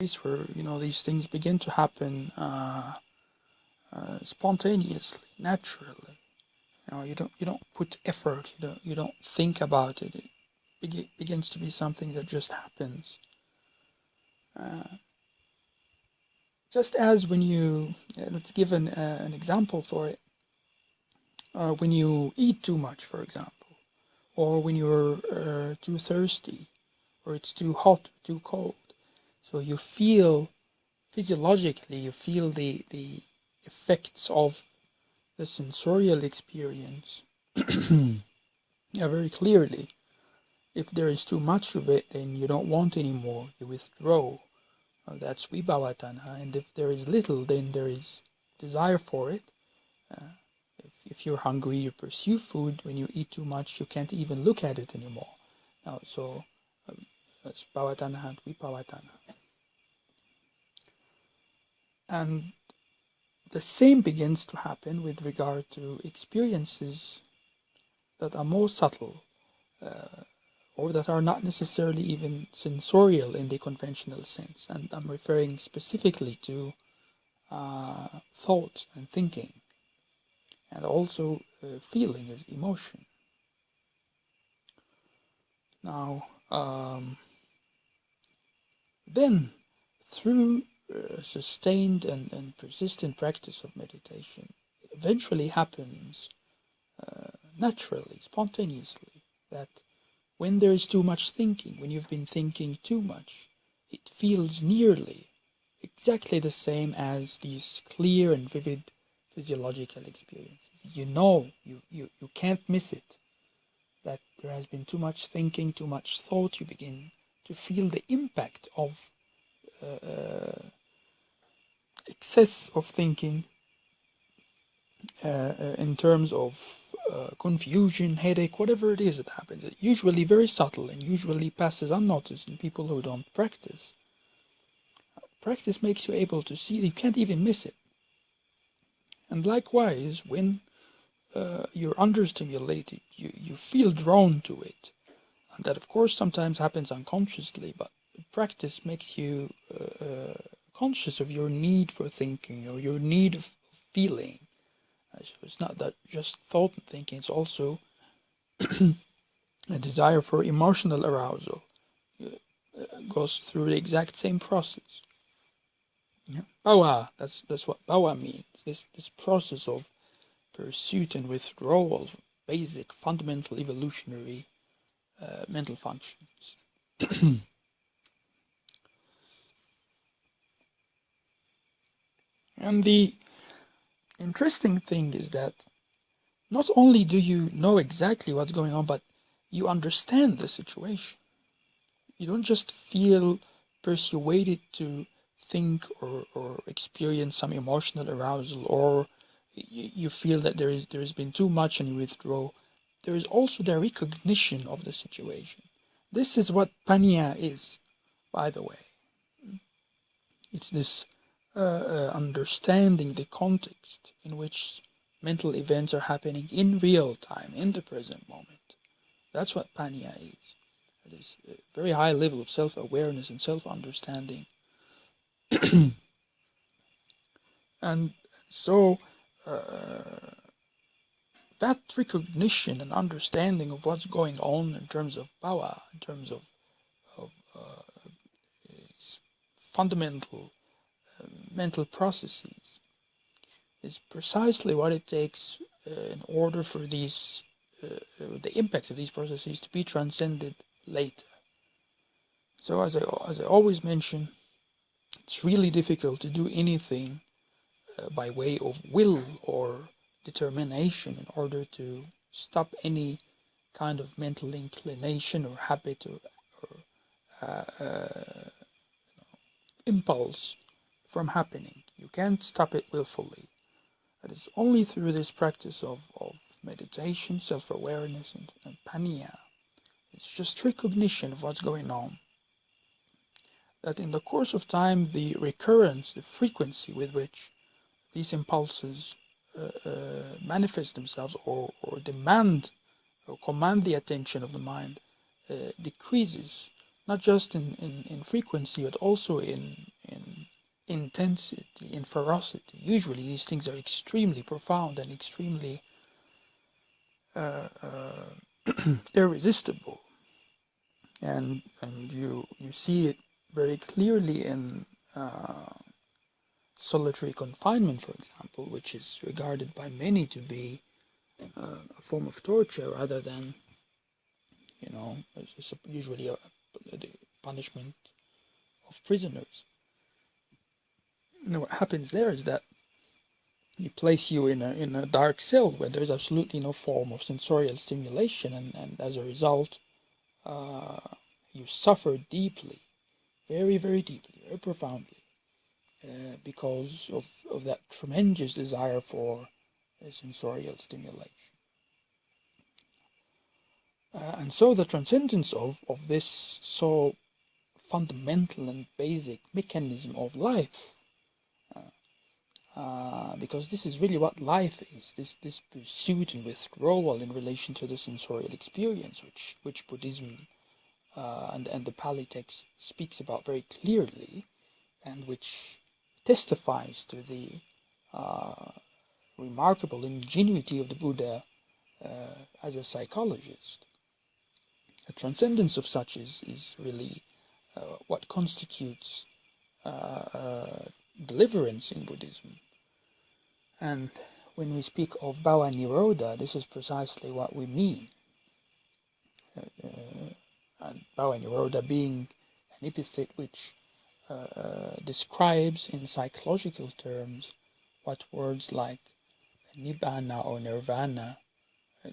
place where these things begin to happen spontaneously, naturally. You don't put effort. You don't think about it. It begins to be something that just happens. Just as when you let's give an example for it. When you eat too much, for example, or when you're too thirsty, or it's too hot, too cold. So you feel physiologically, you feel the effects of the sensorial experience yeah, very clearly. If there is too much of it, then you don't want any more, you withdraw. That's vibhava tanha. And if there is little, then there is desire for it. If you're hungry, you pursue food. When you eat too much, you can't even look at it anymore. So that's bhava tanha and vibhava tanha. And the same begins to happen with regard to experiences that are more subtle, or that are not necessarily even sensorial in the conventional sense. And I'm referring specifically to thought and thinking, and also feeling as emotion. Now, then, through sustained and persistent practice of meditation, it eventually happens naturally, spontaneously, that when there is too much thinking, when you've been thinking too much, it feels nearly exactly the same as these clear and vivid physiological experiences. You can't miss it. That there has been too much thinking, too much thought. You begin to feel the impact of excess of thinking in terms of confusion, headache, whatever it is that happens. It's usually very subtle and usually passes unnoticed in people who don't practice. Practice makes you able to see it. You can't even miss it. And likewise, when you're understimulated, you feel drawn to it. And that, of course, sometimes happens unconsciously, but practice makes you conscious of your need for thinking or your need of feeling. So it's not that just thought and thinking, it's also a desire for emotional arousal. Goes through the exact same process. Yeah. Bhava, that's what bhava means. This process of pursuit and withdrawal of basic, fundamental, evolutionary mental functions. And the interesting thing is that not only do you know exactly what's going on, but you understand the situation. You don't just feel persuaded to think or experience some emotional arousal, or you feel that there's been too much and you withdraw. There is also the recognition of the situation. This is what panya is, by the way. It's this understanding the context in which mental events are happening in real time, in the present moment. That's what panya is. It is a very high level of self-awareness and self-understanding. And so that recognition and understanding of what's going on in terms of bhava, in terms of fundamental mental processes, is precisely what it takes in order for these the impact of these processes to be transcended later. So as I always mention, it's really difficult to do anything by way of will or determination in order to stop any kind of mental inclination or habit or impulse from happening. You can't stop it willfully. It is only through this practice of meditation, self-awareness, and panya, it's just recognition of what's going on, that in the course of time, the recurrence, the frequency with which these impulses manifest themselves or demand or command the attention of the mind decreases, not just in frequency, but also in intensity, in ferocity. Usually these things are extremely profound and extremely irresistible, and you see it very clearly in solitary confinement, for example, which is regarded by many to be a form of torture rather than, it's usually the punishment of prisoners. What happens there is that you place you in a dark cell where there's absolutely no form of sensorial stimulation, and as a result, uh, you suffer deeply, very, very deeply, very profoundly, because of that tremendous desire for sensorial stimulation. And so the transcendence of this so fundamental and basic mechanism of life, because this is really what life is, this pursuit and withdrawal in relation to the sensorial experience, which Buddhism and the Pali text speaks about very clearly, and which testifies to the remarkable ingenuity of the Buddha as a psychologist. The transcendence of such is really what constitutes deliverance in Buddhism. And when we speak of bhava nirodha, this is precisely what we mean. And bhava nirodha being an epithet which describes in psychological terms what words like nibbana or nirvana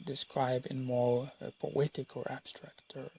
describe in more poetic or abstract terms.